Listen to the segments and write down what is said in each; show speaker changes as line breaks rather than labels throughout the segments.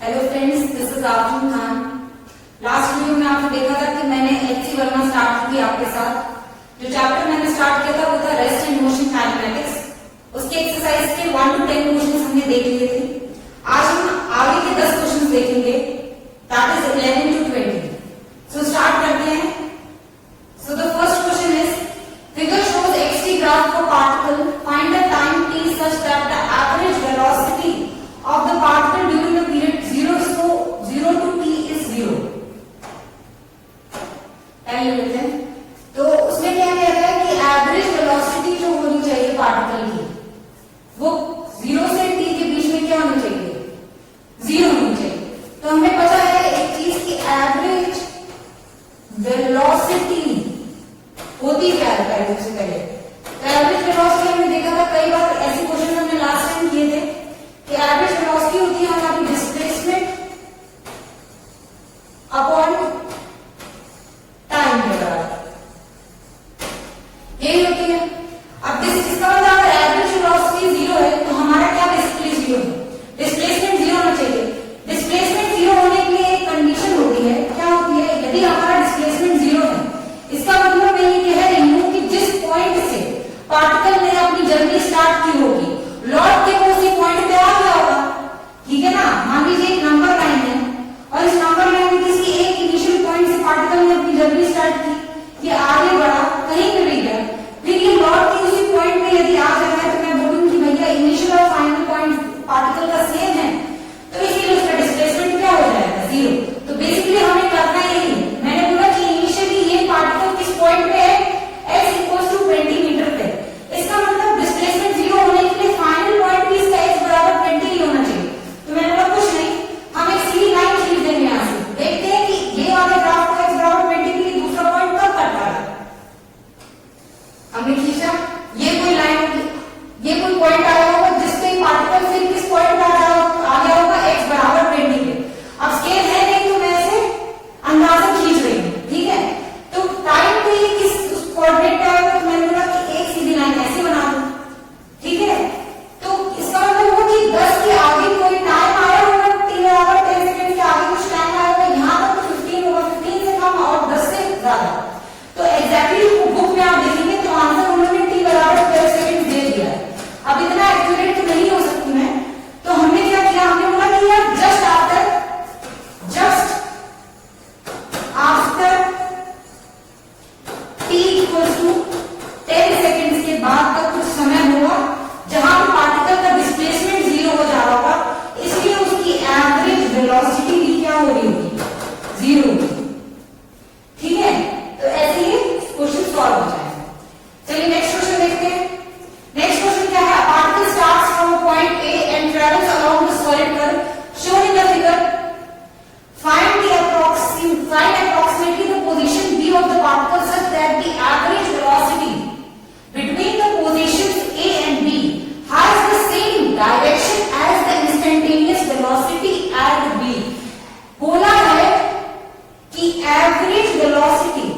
Hello friends, this is Afreen Khan. Last video में आपने देखा था कि मैंने HC वर्मा स्टार्ट की आपके साथ। जो चैप्टर मैंने स्टार्ट किया था वो था रेस्ट एंड मोशन मैथमेटिक्स। उसके एक्सरसाइज के 1 to 10 क्वेश्चंस हमने देख लिए थे। आज हम आगे के 10 क्वेश्चंस देखेंगे, that is 11 to 20। So start करते हैं। So the first question is figure shows xt graph for particle, find the time t such that the average velocity of the particle during the period 0 to t is 0। Time लेते हैं। तो उसमें क्या कहता है कि एवरेज वेलोसिटी जो होनी चाहिए पार्टिकल की वो 0 से t के बीच में क्या होनी चाहिए? 0 होनी चाहिए। तो हमें पता है एक चीज की एवरेज वेलोसिटी होती क्या है। पहले सबसे पहले एवरेज वेलोसिटी हमने देखा था, कई बार ऐसे क्वेश्चन हमने लास्ट टाइम किए थे कि एवरेज वेलोसिटी होती है हमारी डिस्प्लेसमेंट अपॉन टाइम के बराबर, यही होती है। अब इसका मतलब अगर एवरेज वेलोसिटी 0 है तो हमारा क्या बेसिकली 0 है, डिस्प्लेसमेंट 0 होना चाहिए। डिस्प्लेसमेंट 0 होने के लिए एक कंडीशन होती है, क्या होती है? यदि हमारा डिस्प्लेसमेंट 0 है, इसका मतलब मैं ये कह रही हूं कि जिस पॉइंट से पार्टिकल ने अपनी जर्नी स्टार्ट की होगी, लौट के वो उसी पॉइंट पे आ गया होगा, ठीक है ना। मान लीजिए एक नंबर लाइन है और इस नंबर लाइन में किसी एक इनिशियल पॉइंट से पार्टिकल ने अपनी जर्नी स्टार्ट की, ये आगे बढ़ा, कहीं पे भी गया, फिर ये लौट के उसी पॉइंट पे यदि आ जाता है तो मैं बोलूंगी भैया इनिशियल और फाइनल पॉइंट पार्टिकल का सेम है, तो इसीलिए उसका डिस्प्लेसमेंट क्या हो जाएगा? 0। तो बेसिकली हमें करना यही है। मैंने बोला कि इनिशियली ये पार्टिकल किस पॉइंट पे है? x = 20 मीटर पे। इसका मतलब डिस्प्लेसमेंट 0 होने के लिए फाइनल पॉइंट भी इसका x = 20 ही होना चाहिए। तो मैंने बोला कुछ नहीं, हम एक सीधी लाइन खींच देंगे यहां से, देखते हैं कि ये वाले ग्राफ को x = 20 के लिए दूसरा पॉइंट कब करता है। हमने खींचा, ये कोई लाइन होगी, ये कोई पॉइंट आया होगा जिससे पार्टिकल फिर किस पॉइंट पे आ गया होगा? x = 20 पे। अब स्केल है नहीं तो मैं इसे अंदाजा खींच रही हूँ, ठीक है। तो टाइम पे किस कोऑर्डिनेट पे आएगा, तो मैंने बोला कि एक सीधी लाइन ऐसे बना दो, ठीक है। तो इसका मतलब वो कि 10 के आगे कोई टाइम आया होगा, t = 10 सेकंड के आगे कुछ टाइम आया होगा, यहाँ तक तो 15 होगा, 15 से कम और 10 से ज्यादा। तो एग्जैक्टली बुक में आप देखेंगे तो आंसर उन्होंने t = 12 सेकंड दे दिया है। अब इतना एक्यूरेट तो नहीं हो सकती मैं, तो हमने क्या किया, हमने बोला कि यार जस्ट आफ्टर t = 10 सेकंड के बाद का कुछ समय होगा जहां पार्टिकल का डिस्प्लेसमेंट 0 हो जा रहा होगा, इसलिए उसकी एवरेज वेलोसिटी भी क्या हो रही होगी? 0 होगी, ठीक है। तो ऐसे ही क्वेश्चन सॉल्व हो जाएगा। चलिए नेक्स्ट क्वेश्चन देखते हैं। नेक्स्ट क्वेश्चन क्या है? Particle starts from point A and travels along the solid curve shown in the figure. Find approximately the position B of the particle such that the average velocity between the positions A and B has the same direction as the instantaneous velocity at B। बोला है कि average velocity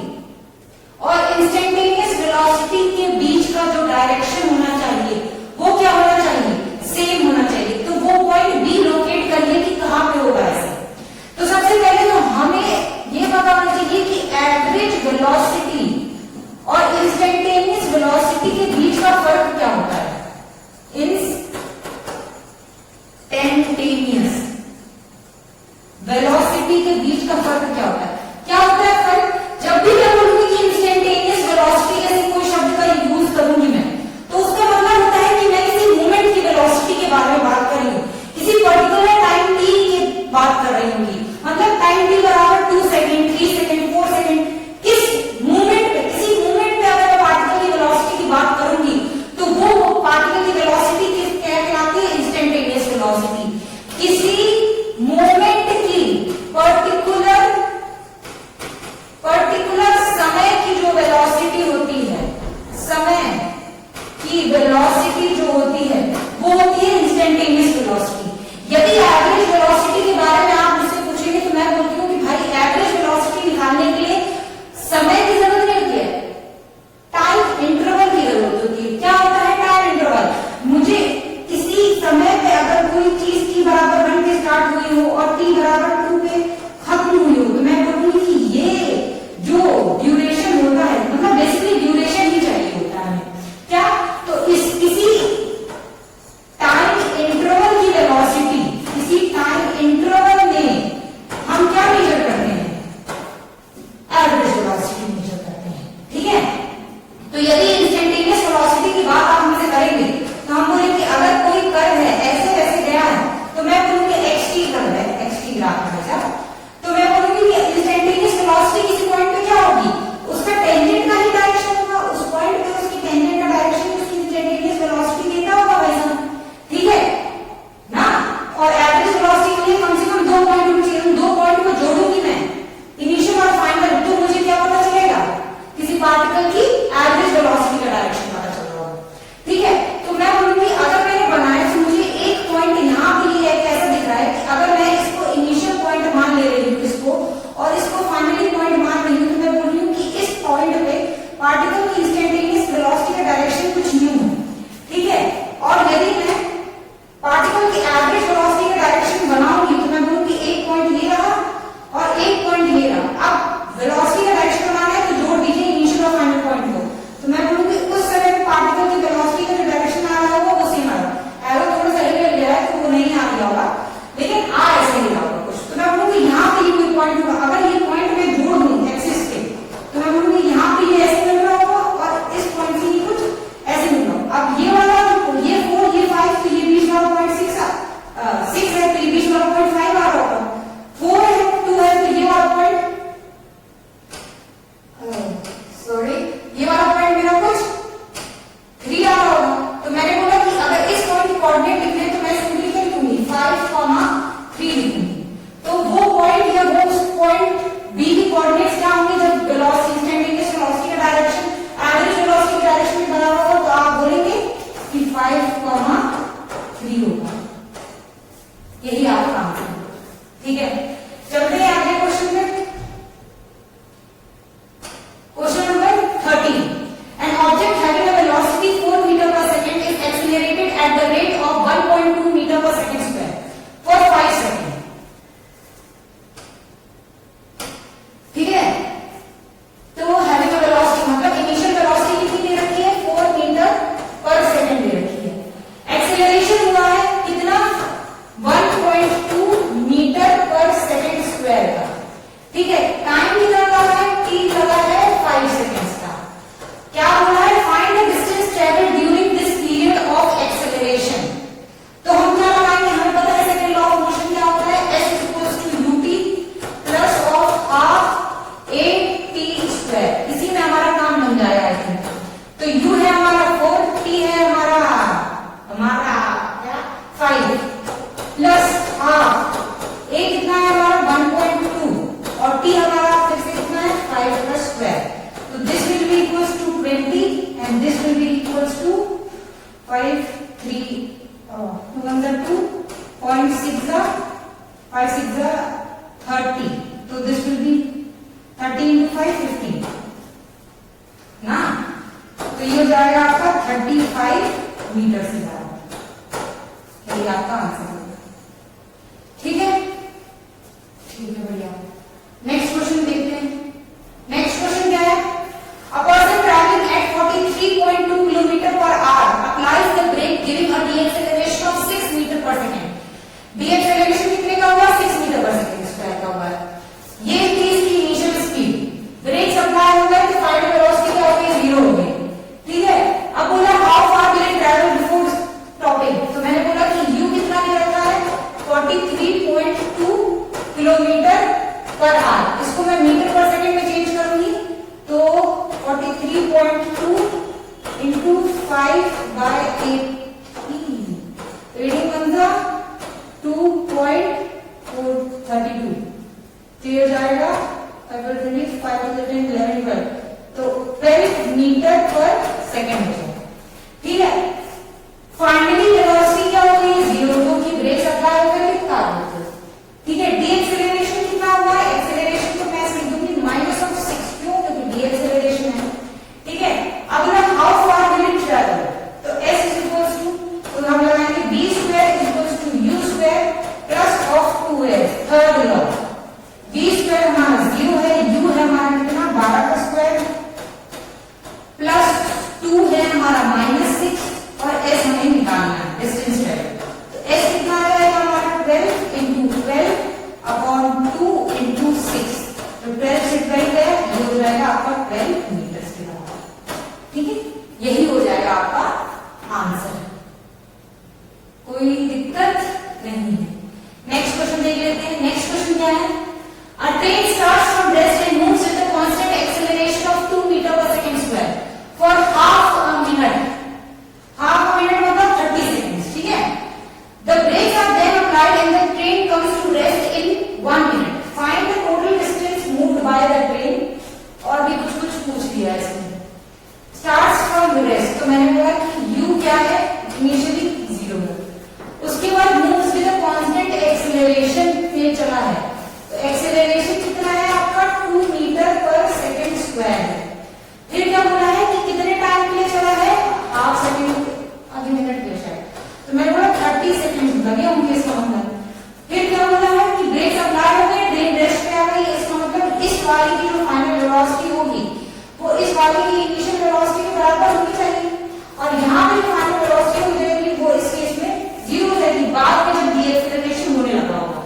और instantaneous velocity के बीच का जो direction होना चाहिए वो क्या होना चाहिए? सेम होना चाहिए। तो वो पॉइंट B लोकेट करिए कि कहां पे होगा ऐसे। तो सबसे पहले तो हमें ये पता होना चाहिए कि एवरेज वेलोसिटी और इंस्टेंटेनियस वेलोसिटी के बीच का फर्क क्या होता है? इंस्टेंटेनियस वेलोसिटी के बीच का फर्क क्या होता है? क्या होता है फर्क? जब भी मैं बोलूंगी कि इंस्टेंटेनियस वेलोसिटी जैसे कोई शब्द का यूज करूंगी मैं, तो उसका मतलब होता है कि मैं किसी मूवमेंट की वेलोसिटी के बारे में बात कर रही हूँ, किसी पर्टिकुलर टाइम t की बात कर रही हूँ। मतलब time t = 2 second, 3 second, 4 second, किसी मूवमेंट पे अगर मैं पार्टिकल की वेलोसिटी की बात करूंगी तो वो पार्टिकल की वेलोसिटी क्या कहलाती है? Instantaneous velocity. किसी मूवमेंट की पर्टिकुलर समय की जो वेलोसिटी होती है, समय की वेलोसिटी जो होती है वो होती है इंस्टेंटेनियस वेलोसिटी। यदि एवरेज वेलोसिटी के बारे में आप मुझसे पूछेंगे तो मैं बोलती हूँ कि भाई एवरेज वेलोसिटी निकालने के लिए समय की जरूरत नहीं होती है, टाइम इंटरवल की जरूरत होती है। क्या होता है टाइम इंटरवल? मुझे किसी समय पे अगर कोई चीज की बराबर बन के स्टार्ट हुई हुई हो और t बराबर 2 पे खत्म हुई हो, तो मैं बोलूंगी कि ये जो ड्यूरेशन होता है, मतलब बेसिकली ड्यूरेशन ही चाहिए होता है हमें क्या, तो किसी टाइम इंटरवल की वेलोसिटी, किसी टाइम इंटरवल में हम क्या मेजर करते हैं, एवरेज वेलोसिटी मेजर करते हैं। ठीक है, तो यदि इंस्टेंटेनियस वेलोसिटी की बात आप हमसे करेंगे तो हम बोलेंगे अगर कोई कर्व है ऐसे वैसे गया है तो मैं बोलूंगी xt कर्व है, xt ग्राफ है, तो मैं बोलूंगी कि इंस्टेंटेनियस वेलोसिटी किसी पॉइंट पे क्या होगी, उसका टेंजेंट का ही डायरेक्शन होगा, उस पॉइंट पे उसकी टेंजेंट का डायरेक्शन उसकी इंस्टेंटेनियस वेलोसिटी देता होगा वैसा। ठीक है ना, और एवरेज वेलोसिटी के लिए कम से कम 2 पॉइंट होने चाहिए, उन 2 पॉइंट को जोड़ूंगी मैं इनिशियल और फाइनल, तो मुझे क्या पता चलेगा, किसी पार्टिकल की एवरेज वेलोसिटी का डायरेक्शन पता चल रहा होगा। ठीक है, तो मैं बोलूंगी अगर मैंने बनाया तो मुझे एक पॉइंट यहाँ पे लिया है, कैसा दिख रहा है कि अगर मैं इसको इनिशियल पॉइंट मान ले रही हूँ इसको और इसको फाइनली पॉइंट मान रही हूँ, तो मैं बोल रही हूँ कि इस पॉइंट पे पार्टिकल की इंस्टेंटेनियस वेलोसिटी का डायरेक्शन कुछ न्यू है। ठीक है, और यदि मैं पार्टिकल की एवरेज वेलोसिटी का डायरेक्शन बनाऊंगी तो मैं बोलूंगी एक पॉइंट ये रहा और एक पॉइंट ये रहा। अब वेलोसिटी का डायरेक्शन बनाना है तो जोड़ दीजिए इनिशियल और फाइनल पॉइंट को, तो मैं बोलूंगी उस समय पार्टिकल की वेलोसिटी का जो डायरेक्शन आ रहा होगा वो सेम आ रहा है। एरो थोड़ा सा हिल गया है तो वो नहीं आ गया होगा, लेकिन आ ऐसे ही रहा होगा कुछ, तो मैं बोलूंगी यहाँ पे ये कोई पॉइंट होगा, अगर ये पॉइंट मैं जोड़ दूं एक्सिस पे तो मैं बोलूंगी यहाँ पे ये ऐसे मिल रहा होगा और इस पॉइंट से ये कुछ ऐसे मिल रहा होगा। अब ये वाला ये 4 ये 5 तो ये बीच वाला पॉइंट 6 है तो ये बीच वाला पॉइंट 5 आ रहा होगा, 4 है 2 है तो ये वाला पॉइंट सॉरी ये वाला पॉइंट मेरा कुछ 3 आ रहा होगा। तो मैंने बोला कि अगर इस पॉइंट के कोऑर्डिनेट लिखने तो मैं सिंपली क्या लिखूंगी 5,3 लिखूंगी, तो वो पॉइंट या वो उस पॉइंट बी की कोऑर्डिनेट्स क्या होंगे जब वेलोसिटी इंस्टेंटेनियस वेलोसिटी का डायरेक्शन एवरेज वेलोसिटी के डायरेक्शन में बना होगा, तो आप बोलेंगे कि 5,3 होगा, यही आपका आंसर है। ठीक है, चलते हैं आगे क्वेश्चन में। Question number 13. An object having a velocity 4 meter per second is accelerated at the rate of 1.2 meter per second square for 5 seconds. ठीक है, तो having a velocity मतलब इनिशियल वेलोसिटी कितनी दे रखी है 4 मीटर पर सेकंड दे रखी है, एक्सेलरेशन हुआ है कितना 1.2 मीटर पर सेकंड स्क्वायर का। ठीक है, टाइम कितना लगा है, t लगा है 5 सेकंड्स का। क्या बोला है, find the distance travelled during this period of acceleration, तो हम क्या लगाएंगे, हमें पता है सेकंड लॉ ऑफ मोशन क्या होता है, s ut plus of half at², इसी में हमारा काम बन जाएगा आई थिंक। तो u है हमारा 4, t है हमारा क्या 5 प्लस हाफ a कितना है हमारा 1.2 और t हमारा फिर से कितना है 5 का स्क्वायर, तो this will be equals to 20 and this will be equals to 5 3 2 1 2 5 6 30, तो दिस विल बी 30 into 5 15 ना, तो ये हो जाएगा आपका 35 मीटर से ज्यादा, यही आपका आंसर होगा। ठीक है, ठीक है भैया, नेक्स्ट क्वेश्चन देखते हैं। नेक्स्ट क्वेश्चन क्या है, a person travelling at 43.2 kilometre per hour applies the brake giving a deceleration of 6 metre per second. Deceleration कितने का हुआ 6 मीटर पर सेकंड स्क्वायर का हुआ है, ये थी इसकी इनिशियल स्पीड, ब्रेक अप्लाई हो गए तो फाइनल वेलोसिटी क्या हो गई 0 हो गई। ठीक है, अब बोला how far will it travel before stopping, तो मैंने बोला कि u कितना दे रखा है 43.2 किलोमीटर पर आवर, इसको मैं मीटर पर सेकंड में चेंज करूंगी तो 43.2 into 5/80, रीडिंग बन जा 2.432, तो ये जाएगा 5 510 11 12, तो 12 मीटर पर सेकंड हो जाएगा। ठीक है, फाइनली वेलोसिटी क्या हो गई 0, क्योंकि ब्रेक अप्लाई हो गया कितना हो गया। ठीक है, डी एक्सेलरेशन कितना हुआ है, एक्सेलरेशन तो मैं लिख दूंगी -6, क्यों, क्योंकि डी एक्सेलरेशन है। ठीक है, अगला how far will it travel, तो s तो हम लगाएंगे b² = u² प्लस ऑफ 2 कोई दिक्कत नहीं है। नेक्स्ट क्वेश्चन देख लेते हैं। नेक्स्ट क्वेश्चन क्या है? A train starts from rest and moves with a constant acceleration of 2 meter per second square for half a minute. Half a minute मतलब 30 seconds, ठीक है? The brakes are then applied and the train comes to rest in 1 minute. Find the total distance moved by the train. और भी कुछ पूछ लिया इसमें। Starts from rest, तो मैंने बोला कि u क्या है? Initially 0 है। उसके बाद moves with a constant acceleration में चला है। तो एक्सेलरेशन कितना है आपका? 2 मीटर पर सेकंड स्क्वायर है। फिर क्या बोला है कि कितने टाइम के लिए चला है? हाफ सेकंड, आधे मिनट के लिए शायद। तो मैंने बोला 30 सेकंड लगे होंगे इसका मतलब। फिर क्या बोला है कि ब्रेक अप्लाई हो गए, ट्रेन रेस्ट पे आ गई। इसका मतलब इस वाली की जो फाइनल वेलोसिटी होगी वो इस वाली की इनिशियल वेलोसिटी के बराबर होनी चाहिए। और यहाँ पे जो फाइनल वेलोसिटी हो जाएगी वो इस केस में 0 हो जाएगी, बाद में जब डीएक्सेलरेशन होने लगा होगा।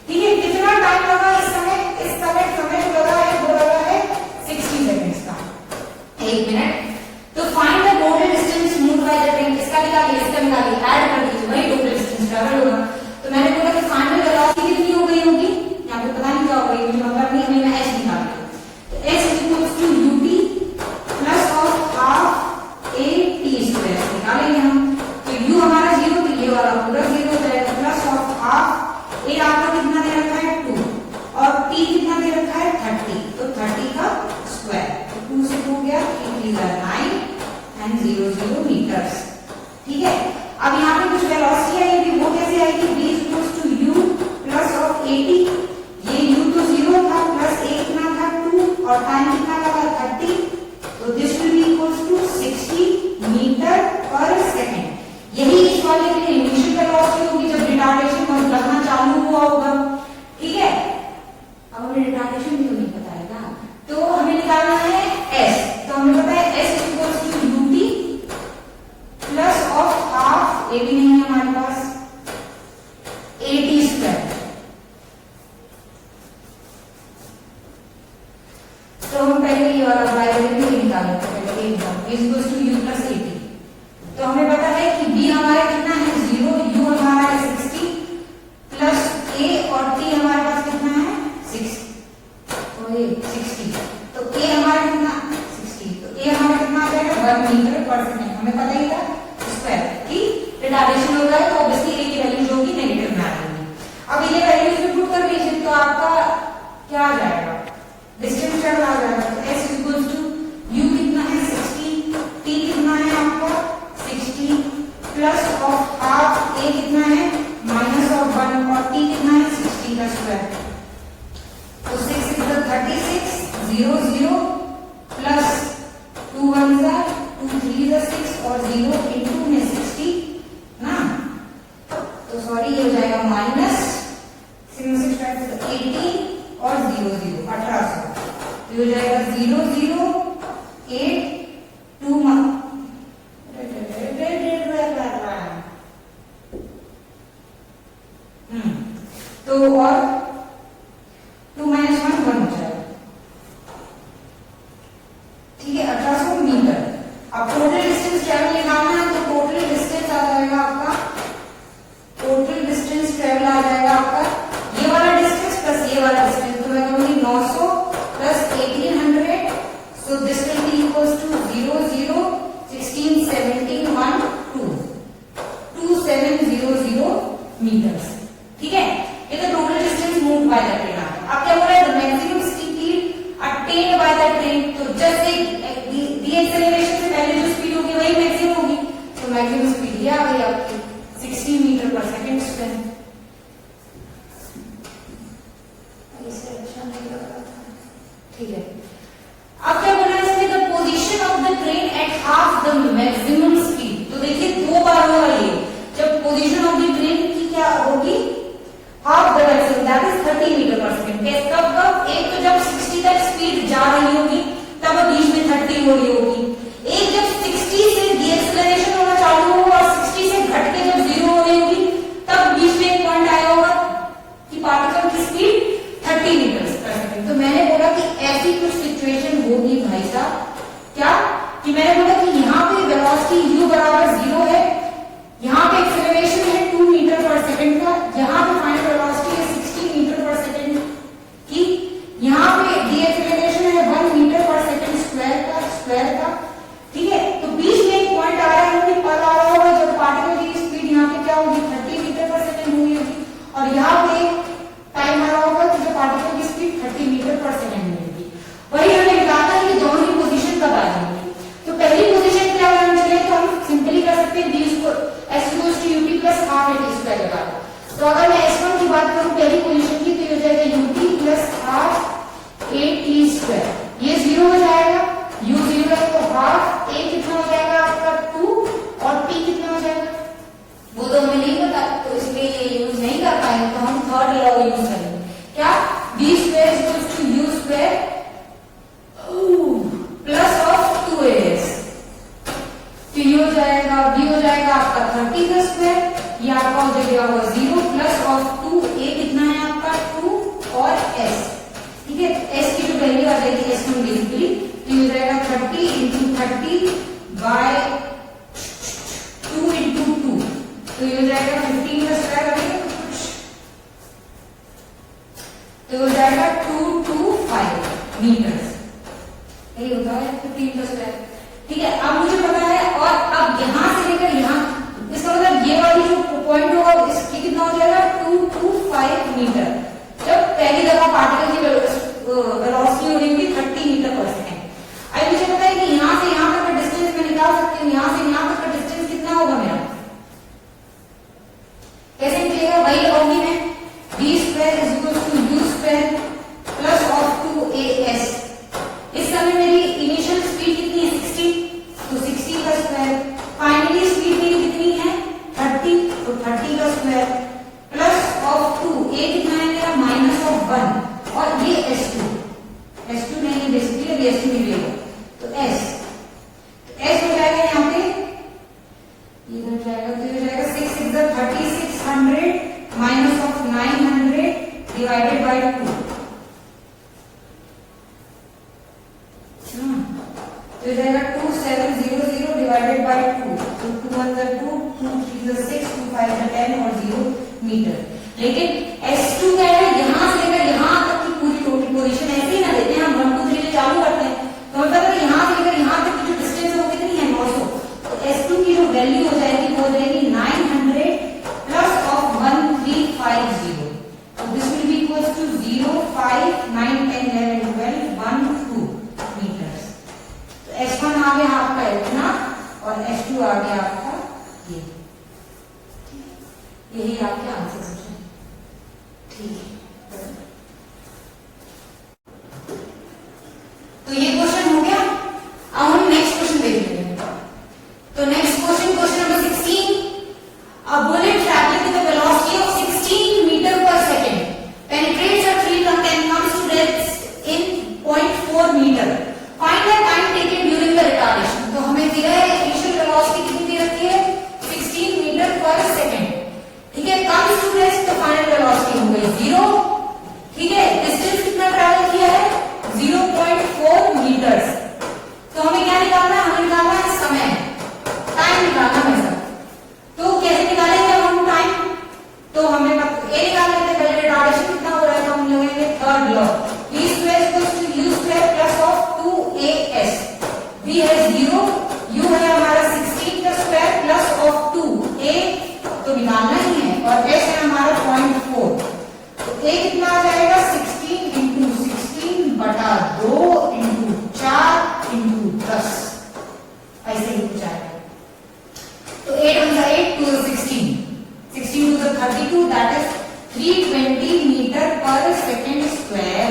ठीक है, कितना टाइम लगा इस समय? इस समय जो लगा है वो लगा है 60 सेकंड्स का, 1 मिनट। तो find the total distance moved by the train. इसका निकालिए, इसका निकालिए, ऐड कर दीजिए, वही टोटल डिस्टेंस ट्रैवल होगा। तो मैंने बोला कि फाइनल वेलोसिटी कितनी हो गई होगी? यहाँ पे पता नहीं क्या हो गई, मुझे मतलब नहीं, हमें एच निकालना है। तो H equals to U T plus of half A T square निकालेंगे हम। तो यू हमारा 0, तो ये वाला पूरा 0 हो जाएगा, प्लस ऑफ हाफ ए आपका कितना दे रखा है? 2, और टी कितना दे रखा है? 30, तो 30 का स्क्वायर। तो 2 से 2 गया, 3 3 9 एंड 0 0 मीटर्स। ठीक है, अब यहाँ पे कुछ वेलोसिटी आएगी, वो कैसे आएगी? v equals to u plus of 80। ये u तो 0 था, प्लस a कितना था? 2, और टाइम कितना लगा? 30। तो this will be equals to 60 meter per second. यही इस वाले के लिए इनिशियल वेलोसिटी होगी जब रिटार्डेशन का लगना चालू हुआ होगा। ठीक है, अब हमें रिटार्डेशन भी तो नहीं पता है ना, तो हमें निकालना है s। तो हमें पता है s equals to ut plus of half, a भी नहीं है हमारे पास, at स्क्वायर। तो हम पहले ये वाला बाइनरी निकालेंगे, पहले a equals to u plus 80। तो हमें पता है कि b हमारा कितना है? 0, u हमारा है 60 प्लस a और t हमारे पास कितना है? 6, तो ये 60। तो a हमारा कितना? 60, तो a हमारा कितना आ जाएगा? 1 मीटर पर सेकंड। हमें पता ही था स्क्वायर की रिटार्डेशन हो जाए तो ऑब्वियसली a की वैल्यू जो होगी नेगेटिव में आ जाएगी। अब ये वैल्यूज में पुट कर दीजिए, तो आपका क्या आ जाएगा? डिस्टेंस ट्रैवल आ जाएगा। तो s इक्वल्स टू u कितना है? 60, t कितना है आपका? 60 प्लस ऑफ हाफ a कितना है? माइनस ऑफ 1, और t कितना है? 60 का स्क्वायर। तो 6 इज 36, 0 0 प्लस 2 1 2 3 6, और 0 इंटू में 60 ना, तो सॉरी ये हो जाएगा माइनस 18 और 0 0 1800। तो हो जाएगा 0 0 8 2 तो और 2 माइनस 1 1 हो जाएगा। ठीक है, 1800 मीटर। अब टोटल डिस्टेंस ट्रैवल निकालना है, तो टोटल डिस्टेंस आ जाएगा आपका, टोटल डिस्टेंस ट्रैवल आ जाएगा आपका ये वाला डिस्टेंस प्लस ये वाला डिस्टेंस। तो मैं कहूंगी 900 plus 1800, so this will be equals to 0 0 16 17 1 2 2700 meters. ठीक है, ये तो total distance moved by the train. अब क्या बोल रहा है? The maximum speed attend by the train. तो जैसे डीएक्सेलरेशन से पहले जो स्पीड होगी वही मैक्सिमम होगी, तो मैक्सिमम स्पीड ये आ गई आपकी 60 मीटर पर सेकंड स्क्वायर। इससे अच्छा नहीं लग रहा था। ठीक है, अब क्या बोला है इसमें? The position of the train at half the maximum speed. तो देखिए 2 बार होगा ये, जब पोजीशन ऑफ द ट्रेन की क्या होगी? Half the maximum, that is 30 meter per second. कब कब? एक तो जब 60 तक स्पीड जा रही होगी तब बीच में 30 हो रही होगी। एक जब 60 से डीएक्सेलरेशन होना चालू होगा और 60 से घट के जब 0 हो रही होगी तब बीच में और यहाँ पे टाइम आया होगा तो जो पार्टिकल की स्पीड 30 मीटर पर सेकेंड मिलेगी। वही हमें निकालना है कि दोनों की पोजीशन कब आ जाएंगी। तो पहली पोजीशन क्या होने चले तो हम सिंपली कर सकते हैं d को s equals to ut plus half at square लगा। तो अगर मैं s1 की बात करूं पहली पोजीशन की तो ये हो जाएगा ut plus half at square, ये 0 हो जाएगा, u 0 है तो हाफ a कितना हो जाएगा आपका 2 और t कितना हो जाएगा वो तो हमें नहीं पता, तो इसलिए ये यूज नहीं कर पाएंगे, तो हम थर्ड लॉ यूज करेंगे। क्या b square equals to u square plus of 2as, तो ये हो जाएगा b हो जाएगा आपका 30 का स्क्वायर, ये आपका हो जाएगा 0 प्लस ऑफ 2a कितना है आपका 2 और s, ठीक है। s की जो वैल्यू आ जाएगी s1 बेसिकली, तो ये हो जाएगा 30 इंटू 30 बाय 2 इंटू 2, तो ये हो जाएगा 15 का स्क्वायर करेंगे तो हो जाएगा 225 मीटर, यही होता है 15 का स्क्वायर, ठीक है। अब मुझे पता है और अब यहां से लेकर यहां, इसका मतलब ये वाली जो पॉइंट होगा इसकी कितना हो जाएगा 225 मीटर, जब पहली दफा पार्टिकल की वेलोसिटी हो रही होगी 30 मीटर पर सेकेंड। अब मुझे पता है कि यहां से यहां तक का डिस्टेंस मैं निकाल सकती हूँ, यहां से यहां तक का डिस्टेंस कितना होगा मेरा, कैसे निकलेगा, वही लगाऊंगी मैं b square is equal to u square plus of 2as। इस समय मेरी इनिशियल स्पीड कितनी है 60, तो 60 का स्क्वायर, फाइनली स्पीड मेरी कितनी है 30, तो 30 का स्क्वायर प्लस ऑफ 2, a कितना है मेरा माइनस ऑफ 1 और ये s2 नहीं है बेसिकली, अभी s2 नहीं लेगा तो s हो जाएगा यहाँ पे, ये हो जाएगा तो ये हो जाएगा 6 6 3600 माइनस ऑफ 900 डिवाइडेड बाय 2, तो ये जाएगा 2700 डिवाइडेड बाय 2, तो 2 1 2 2 3 6 2 5 10 और 0 मीटर। लेकिन s2 क्या है, यहां से लेकर यहां तक की पूरी टोटल पोजीशन ऐसे ही ना लेते हैं, हम 1 2 3 चालू करते हैं, तो मतलब यहां से लेकर यहां तक की जो डिस्टेंस है वो कितनी है 900, तो s2 की जो वैल्यू हो जाएगी वो हो जाएगी 900 प्लस ऑफ 1350, तो this will be equals to 0 5 9 10 11 12 1 2 meter. तो s1 आ गया आपका इतना और s2 आ गया आपका ये, यही आपके आंसर हैं, ठीक है। तो ये क्वेश्चन हो गया, अब हम नेक्स्ट क्वेश्चन देख लेंगे। तो next question, question number 16, a bullet traveling with a velocity of 16 meter per second penetrates a tree trunk and comes to rest in 0.4 meter. Find the time taken during the retardation. तो हमें दिया है initial velocity कितनी दे रखी है 16 metre per second, ठीक है। Comes to rest तो फाइनल वेलोसिटी हो गई 0, ठीक है। डिस्टेंस कितना ट्रैवल किया है 0.4 मीटर्स, तो हमें क्या निकालना है, हमें निकालना है समय, टाइम निकालना है सर। तो कैसे निकालेंगे हम टाइम, तो हमें ए निकाल लेते हैं, पहले रिटार्डेशन कितना हो रहा है तो हम लगाएंगे third law, b square equals to u square plus of 2as, b है 0, u है हमारा 16 का स्क्वायर प्लस ऑफ 2a तो निकालना ही है, और s है हमारा 0.4, तो a कितना आ जाएगा 16 इंटू 16 बटा 2 इंटू 4 इंटू 10, ऐसे ही कुछ आएगा। तो 8 1 8 2 16 16 2 32, that is 320 metre per second square,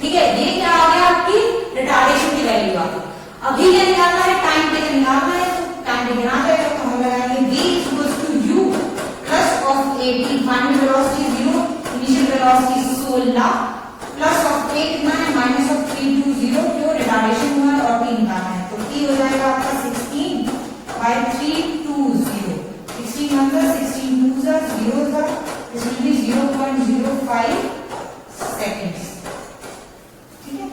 ठीक है। ये क्या आ गया आपकी रिटार्डेशन की वैल्यू आ गई। अभी क्या निकालना है, टाइम टेकन निकालना है, तो टाइम टेकन आ जाएगा, तो हम लगाएंगे v equals to u plus of 80, final velocity 0, initial velocity 16 plus of a कितना है माइनस ऑफ 320, क्यों रिटार्डेशन हुआ है और t निकालना है, तो t हो जाएगा आपका 16 by 320, 16 1 16 2 0, this will be 0.05 seconds, ठीक है।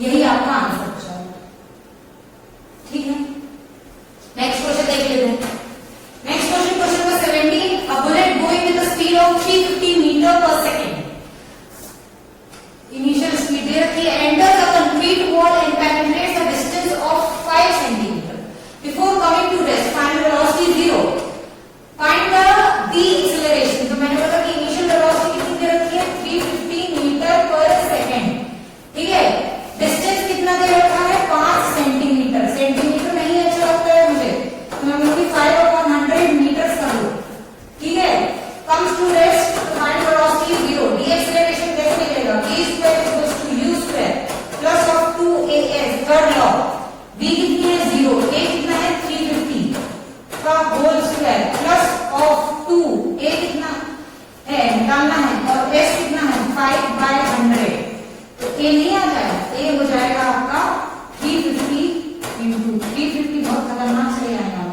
यही आपका आंसर बचा, ठीक है। नेक्स्ट क्वेश्चन देख लेते हैं। Next question, question number 17, a bullet going with a speed of 350 meter per second, initial speed दे रखी है, enters a concrete wall and penetrates a distance of 5 centimeter before coming to rest, final velocity 0. Find the ए नहीं आ जाएगा, ए हो जाएगा आपका 350 into 350 बहुत खतरनाक से आएगा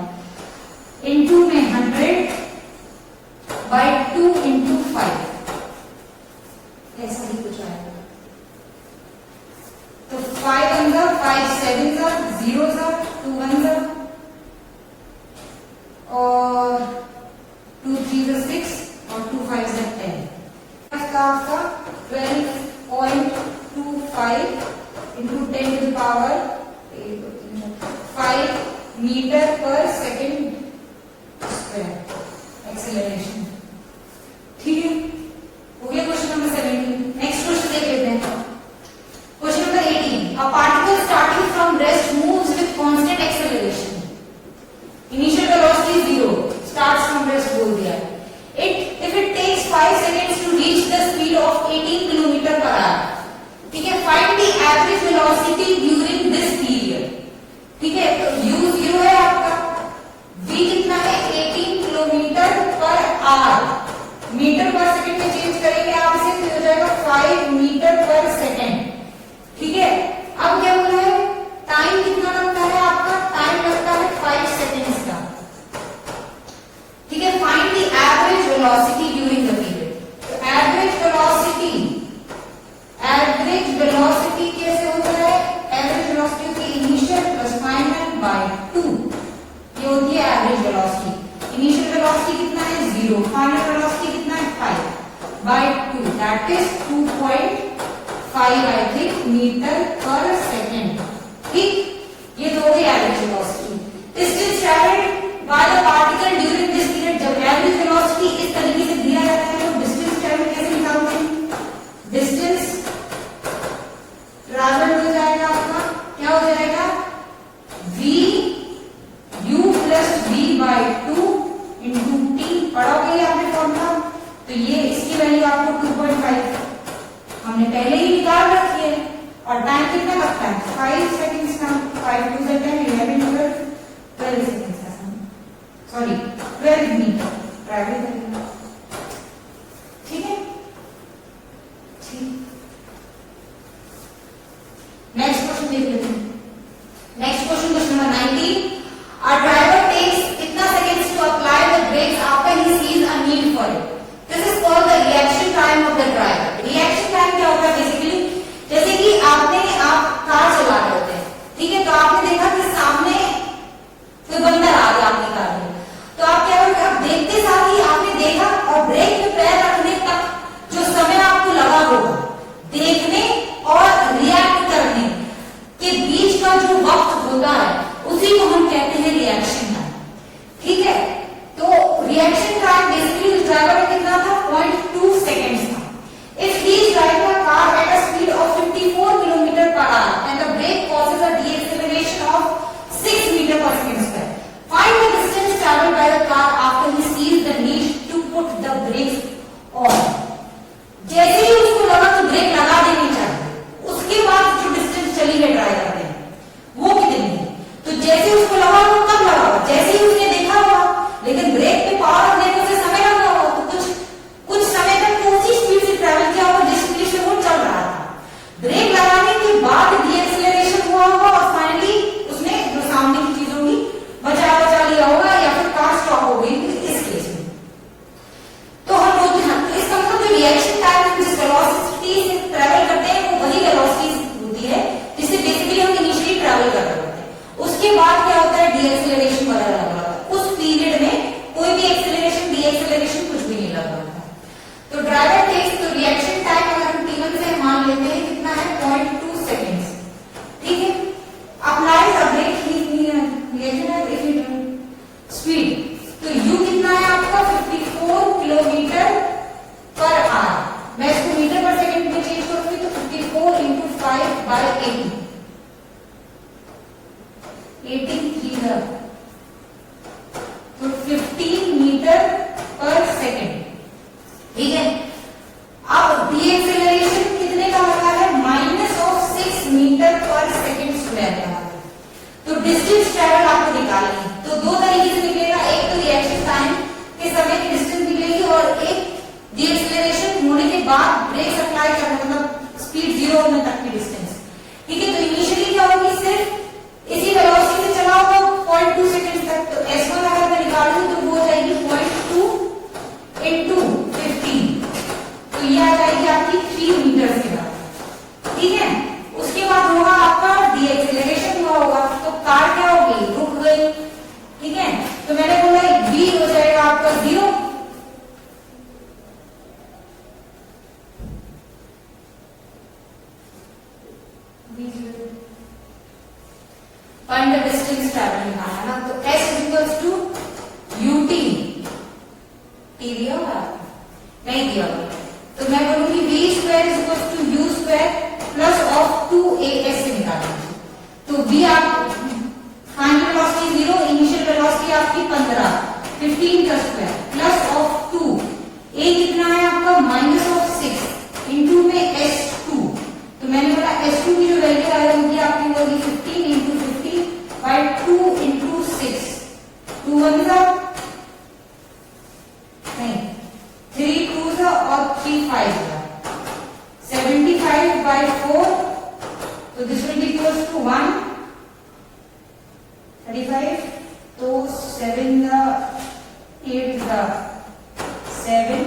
इंटू में 100/2 इंटू 5 ऐसा ही कुछ आएगा। तो 5 अंदर 5 7 0 2 1 और 2 3 6 और 2 5 10 आपका 12.25 into 10 to the power 5 meter per second square acceleration. ठीक है, हो गया क्वेश्चन नंबर 17। नेक्स्ट क्वेश्चन देख लेते हैं। Question number 18, a particle starting from rest moves with constant acceleration, initial velocity 0, starts from rest बोल दिया। If it takes 5 seconds to reach the speed of 18 kilometre per our, ठीक है, find the average velocity during this period. ठीक है, तो u 0 है आपका, v कितना है 18 kilometre per our, metre per second में चेंज करेंगे आप इसे, तो हो जाएगा 5 मीटर पर सेकंड। ठीक है, अब क्या बोला है, टाइम कितना लगता है आपका, टाइम लगता है 5 सेकंड्स का। ठीक है, find the average velocity during the period. तो एवरेज वेलोसिटी कैसे होता है, एवरेज वेलोसिटी होती है इनिशियल प्लस फाइनल बाय 2, ये होती है एवरेज वेलोसिटी। इनिशियल वेलोसिटी कितना है 0, फाइनल वेलोसिटी कितना है 5 by 2, that is 2.5 I think meter per second. ठीक, ये तो हो गई average velocity. Distance travelled by the particle during this period. जब एवरेज वेलोसिटी इस तरीके से दिया जाता है तो डिस्टेंस ट्रैवल्ड कैसे निकालते हैं, डिस्टेंस ट्रैवल्ड हो जाएगा आपका, क्या हो जाएगा v u plus v by 2 into t, पढ़ोगे आपने फॉर्मूला, तो ये इसकी वैल्यू आपको 2.5 हमने पहले ही निकाल रखी है। और टाइम कितना लगता है 5 सेकंड्स का, 5 2 10 11 12 सेकंड्स का, सॉरी 12 मीटर ट्रैवल करेगा। ठीक है, ठीक, नेक्स्ट क्वेश्चन देख लेते हैं। Next question, question number 19, a driver takes कितना seconds to apply the brakes after he sees a need for it, this is called the reaction time of the driver. Reaction time क्या होता है, basically जैसे कि आप car चला रहे होते हैं, ठीक है, तो आपने देखा कि सामने कोई बंदर आ गया आपकी कार में, तो आप क्या करोगे, आप देखते साथ ही आपने देखा और ब्रेक पे पैर रखने तक जो समय आपको लगा होगा, देखने और रिएक्ट करने के बीच का जो वक्त होता है उसी को हम कहते हैं रिएक्शन टाइम। ठीक है, तो रिएक्शन टाइम बेसिकली उस ड्राइवर में कितना था 0.2 सेकेंड्स था। If he is driving a car at a speed of 54 kilometre per hour and the brake causes a deceleration of 6 metre per second square, find the distance traveled by the car after he sees the need to put the brakes on। जैसे ही उसको लगा कि break लगा देनी चाहिए, उसके बाद जो डिस्टेंस चली है ड्राइवर ने वो कितनी है, तो जैसे उसको लगा वो कब लगा, जैसे ही उसने देखा होगा, लेकिन ब्रेक पे पावर रखने को समय लगा होगा, तो कुछ समय तक वो उसी स्पीड से ट्रैवल किया होगा जिस स्पीड से वो चल रहा था। ब्रेक लगाने के बाद डीएक्सेलरेशन हुआ होगा और फाइनली उसने जो सामने की चीज होगी बचा लिया होगा या फिर कार स्टॉप हो गई इस केस में। तो हम बोलते हैं, तो इसका मतलब जो रिएक्शन टाइम जिस वेलोसिटी से ट्रैवल करते हैं वो वही वेलोसिटी होती है जिससे बेसिकली हम इनिशियली ट्रैवल कर रहे होते हैं। उसके बाद क्या होता है डीएक्सेलरेशन वगैरह लग रहा है, उस पीरियड में कोई भी एक्सेलरेशन डीएक्सेलरेशन कुछ भी नहीं लग रहा था। तो ड्राइवर टेक्स, तो रिएक्शन टाइम अगर हम T1 से मान लेते हैं कितना है 0.2 सेकेंड्स। ठीक है, अप्लाई द ब्रेक स्पीड, तो u कितना है आपका 54 किलोमीटर पर आवर, मैं इसको मीटर पर सेकंड में चेंज करूंगी तो 54 इंटू 5 बाय 80 तो 15 मीटर पर सेकंड। ठीक है, अब डीएक्सेलरेशन कितने का लगा है -6 मीटर पर सेकंड स्क्वायर का। तो डिस्टेंस ट्रैवल आपको निकालनी है, तो दो तरीके से निकलेगा, एक तो रिएक्शन टाइम के समय की डिस्टेंस निकलेगी और एक डीएक्सेलरेशन होने के बाद ब्रेक अप्लाई करना, मतलब स्पीड 0 होने तक फाइंड द डिस्टेंस ट्रैवल निकालना ना, तो s equals to ut, T दिया होगा नहीं दिया होगा, तो मैं बोलूंगी v square is equals to u square plus of 2as से निकालेंगे। तो v आप फाइनल वेलोसिटी 0, इनिशियल वेलोसिटी आपकी 15 का स्क्वायर प्लस ऑफ 2, a कितना है आपका माइनस ऑफ 6 इंटू में s2, तो मैंने बोला s2 की जो वैल्यू आई होगी आपकी होगी 15 इंटू 50 बाई 2 इंटू 6, 2 1 जा नहीं 3 2 जा और 3 5 जा 75 बाई 4, तो this will be equals to 135, तो 7 जा 8 जा 7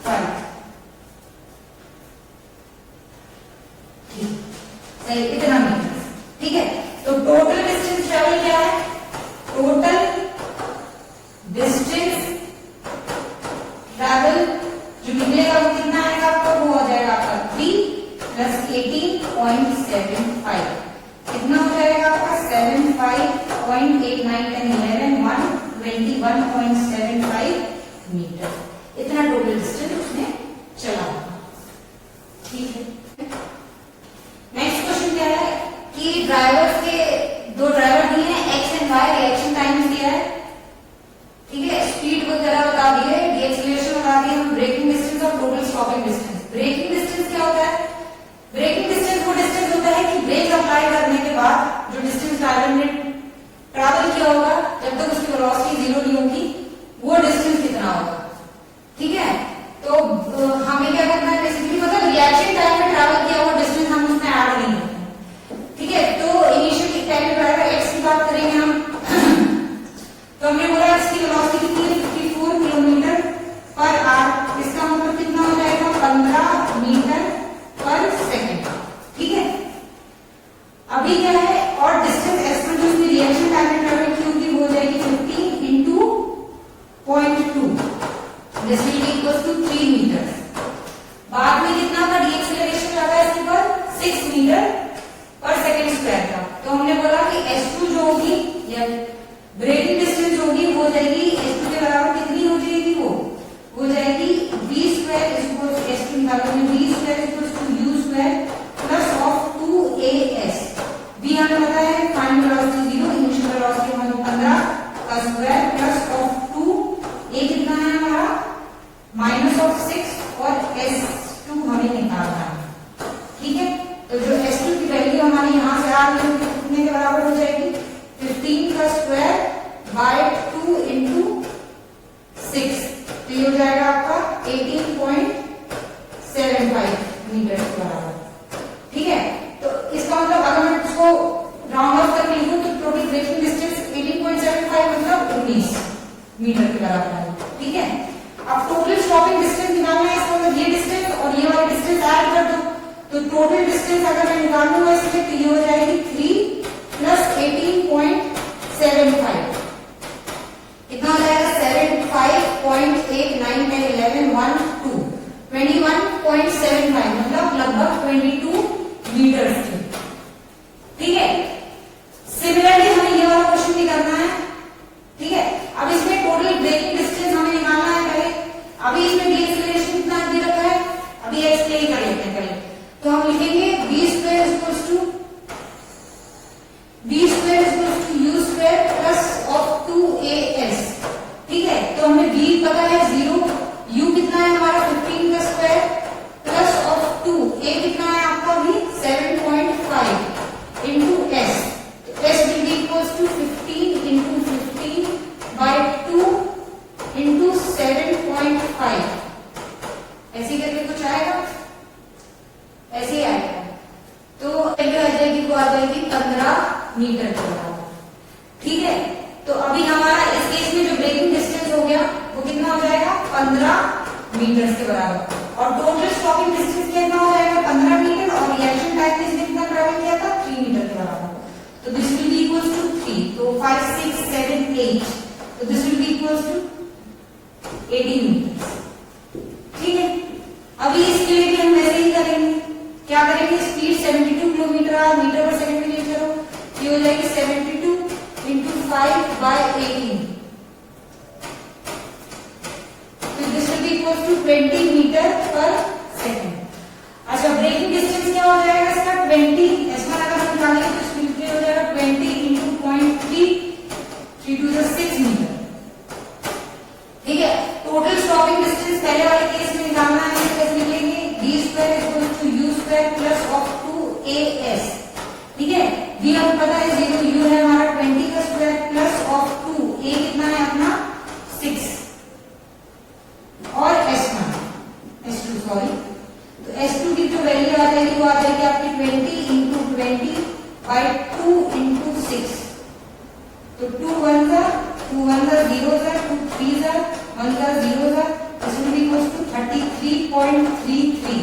5, सही इतना मीटर, ठीक है। तो टोटल डिस्टेंस ट्रेवल क्या है, टोटल डिस्टेंस ट्रैवल जो निकलेगा वो कितना आएगा आपका, वो हो जाएगा आपका 3 प्लस 18.75, कितना हो जाएगा आपका 75.89 10 11 121.75 मीटर, इतना टोटल डिस्टेंस उसने चला, ठीक है। नेक्स्ट क्वेश्चन क्या है कि ड्राइवर्स के दो ड्राइवर दिए हैं X and Y, reaction time दिया है, ठीक है, स्पीड वगैरह बता दी है, डीएक्सेलरेशन बता दी है, ब्रेकिंग डिस्टेंस और total stopping distance. Braking distance क्या होता है, ब्रेकिंग डिस्टेंस वो डिस्टेंस होता है कि ब्रेक अप्लाई करने के बाद जो डिस्टेंस ड्राइवर ने ट्रैवल किया होगा जब तक उसकी वेलोसिटी 0 नहीं होगी, वो डिस्टेंस कितना होगा, ठीक है। तो हमें क्या करना है, बेसिकली मतलब रिएक्शन टाइम में ट्रैवल किया हुआ डिस्टेंस हम उसमें ऐड नहीं करते, ठीक है। तो इनिशियल टाइम ड्राइवर एक्स की बात करेंगे हम, तो हमने बोला इसकी वेलोसिटी कितनी है 54 किलोमीटर पर आवर, इसका मतलब कितना हो जाएगा 15 मीटर पर सेकंड, ठीक है। अभी क्या है और डिस्टेंस एस पर जो उसकी रिएक्शन टाइम में ट्रैवल की होगी वो हो जाएगी 50 into 0.2, this will be equal to 3 meter. बाद में कितना का डीएक्सेलरेशन लगा इसके ऊपर 6 मीटर पर सेकंड स्क्वायर का, तो हमने बोला कि s2 जो होगी या ब्रेकिंग डिस्टेंस होगी वो जाएगी s2 के बराबर कितनी हो जाएगी, वो जाएगी v square is equal to s2 निकालोगे v square is equal to u square plus of 2as, v हमें पता है फाइनल वेलोसिटी 0, इनिशियल वेलोसिटी हमें 15 का स्क्वायर प्लस ऑफ 2, a कितना है हमारा माइनस ऑफ 6 और s2 हमें निकालना है, ठीक है। तो जो s2 की वैल्यू हमारी यहाँ से आ रही है कितने के बराबर हो जाएगी 15 का स्क्वायर बाय 2 इंटू 6, तो ये हो जाएगा आपका 18.75 मीटर के बराबर, ठीक है। तो इसका मतलब अगर मैं इसको राउंड ऑफ करके लिखूं तो टोटल ब्रेकिंग डिस्टेंस 18.75 मतलब 19 मीटर के बराबर है, ठीक है। अब टोटल स्टॉपिंग डिस्टेंस निकालना है, इसका मतलब ये डिस्टेंस और ये वाली डिस्टेंस ऐड कर दो, तो टोटल डिस्टेंस अगर मैं निकालूंगा इसमें तो ये हो जाएगी 3 प्लस 18.75, कितना हो जाएगा 75.89 10 11 1 2 21.75 मतलब लगभग 22 मीटर थी, ठीक है। सिमिलरली हमें ये वाला क्वेश्चन भी करना है, ठीक है। अब इसमें टोटल ब्रेकिंग डिस्टेंस हमें निकालना है पहले, अभी इसमें डीएक्सेलरेशन कितना दे रखा है, अभी एक्सप्लेन कर लेते हैं पहले, तो हम लिखेंगे v square is equal to u square plus of 2as, ठीक है। तो हमें v पता है 0, u कितना है हमारा 15 का स्क्वायर प्लस ऑफ 2, a कितना है आपका भी 7.5 इंटू s, तो s will be equal to 15 into 15 by 2 into 7.5, ऐसे करके कुछ आएगा, ऐसे ही आएगा। तो वैल्यू आ जाएगी वो आ जाएगी 15 मीटर के बराबर, ठीक है। तो अभी हमारा इस केस में जो ब्रेकिंग डिस्टेंस हो गया वो कितना हो जाएगा 15 मीटर के बराबर, और टोटल स्टॉपिंग डिस्टेंस कितना हो जाएगा 15 मीटर, और रिएक्शन टाइम इसने कितना ट्रैवल किया था 3 मीटर के बराबर, तो this will be equal to 3, तो 5 6 7 8, तो this will be equal to 18 meter, ठीक है। अभी इसके लिए भी हम वैसे ही करेंगे, क्या करेंगे speed 72 kilometre metre per second में चलो, ये हो जाएगी 72 into 5/18. So this will be equal to 20 meter per second. अच्छा ब्रेकिंग डिस्टेंस क्या हो जाएगा इसका 20, इसका अगर हम निकालेंगे तो स्पीड हो जाएगा 20 into 0.3 3 to the 6 मीटर। ठीक है, टोटल स्टॉपिंग डिस्टेंस पहले वाले केस में निकालना है, कैसे निकलेंगे d square equal to u square plus of 2as। ठीक है, d हमें पता है 0, u है हमारा 20 का स्क्वायर प्लस ऑफ 2, a कितना है अपना 6 और s1 s2 सॉरी, तो s2 की जो वैल्यू आ जाएगी वो आ जाएगी आपकी 20 into 20 by 2 into 6। तो 2 1 जा 2 1 जा 0 जा 2 3 जा 1 जा 0 जा, इसमें भी इक्वल टू 33.33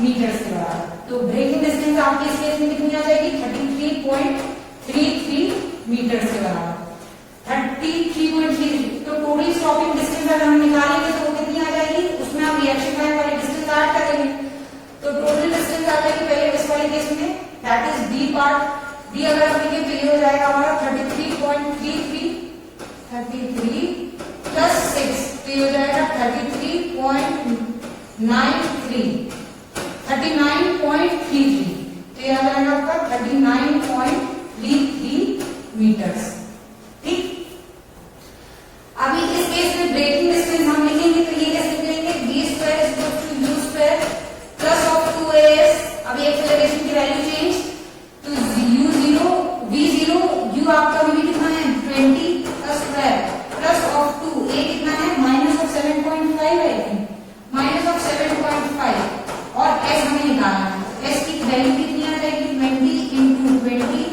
मीटर के बराबर। तो ब्रेकिंग डिस्टेंस आपके इस केस में कितनी आ जाएगी 33.33 मीटर के बराबर। 33.33 तो टोटल स्टॉपिंग डिस्टेंस अगर हम निकालेंगे तो वो कितनी आ जाएगी, उसमें हम रिएक्शन टाइम वाले डिस्टेंस ऐड करेंगे तो टोटल डिस्टेंस आ जाएगी पहले इस वाले केस में that is D part. D अगर हम लिखें तो ये हो जाएगा हमारा 33.33 प्लस 6 तो ये हो जाएगा 39.33 तो ये आ जाएगा आपका 39.33 मीटर्स। ठीक, अभी इस केस में ब्रेकिंग डिस्टेंस हम लिखेंगे तो ये कैसे लिखेंगे d square is equal to u square plus of 2as। अभी एक्सेलरेशन की वैल्यू चेंज तो u0 v0 u आपका भी कितना है 20 का स्क्वायर प्लस ऑफ 2 a कितना है माइनस ऑफ 7.5 है माइनस ऑफ 7.5 और s हमें निकालना है, s की वैल्यू कितनी आ जाएगी 20 into 20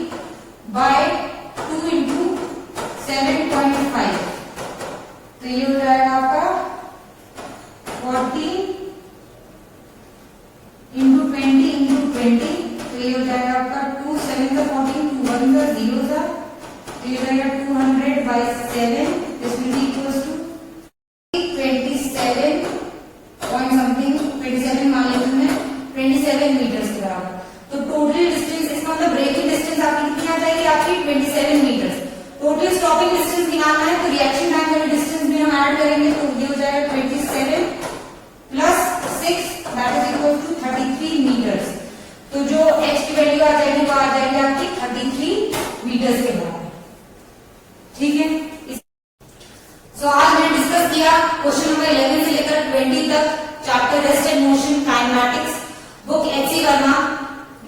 by 2 into 7.5 तो ये हो जाएगा आपका 40 into 20 into 20 तो ये हो जाएगा आपका 2 7 का 14 2 1 का 0 का तो ये हो जाएगा 200 by 7 this will be equals to 27 point something 27 मान लेते हैं 27 मीटर्स के बराबर। तो टोटल डिस्टेंस इसका मतलब ब्रेकिंग डिस्टेंस आपकी कितनी आ जाएगी आपकी 27 मीटर्स। टोटल स्टॉपिंग डिस्टेंस निकालना है तो रिएक्शन टाइम वाले डिस्टेंस भी हम ऐड करेंगे तो ये हो जाएगा 27 plus 6 that is equal to 33 meters. तो जो h की वैल्यू आ जाएगी वो आ जाएगी आपकी 33 मीटर्स के बराबर। ठीक है, सो आज मैंने डिस्कस किया क्वेश्चन नंबर 11 से लेकर 20 तक chapter rest and motion kinematics book HC Verma.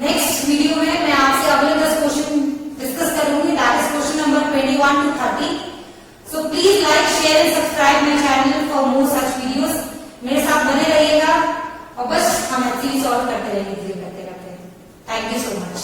Next video में मैं आपसे अगले 10 क्वेश्चन डिस्कस करूंगी that is question number 21 to 30। So please like share and subscribe my channel for more such videos. मेरे साथ बने रहिएगा और बस हम एचसी सॉल्व करते रहेंगे करते। Thank you so much.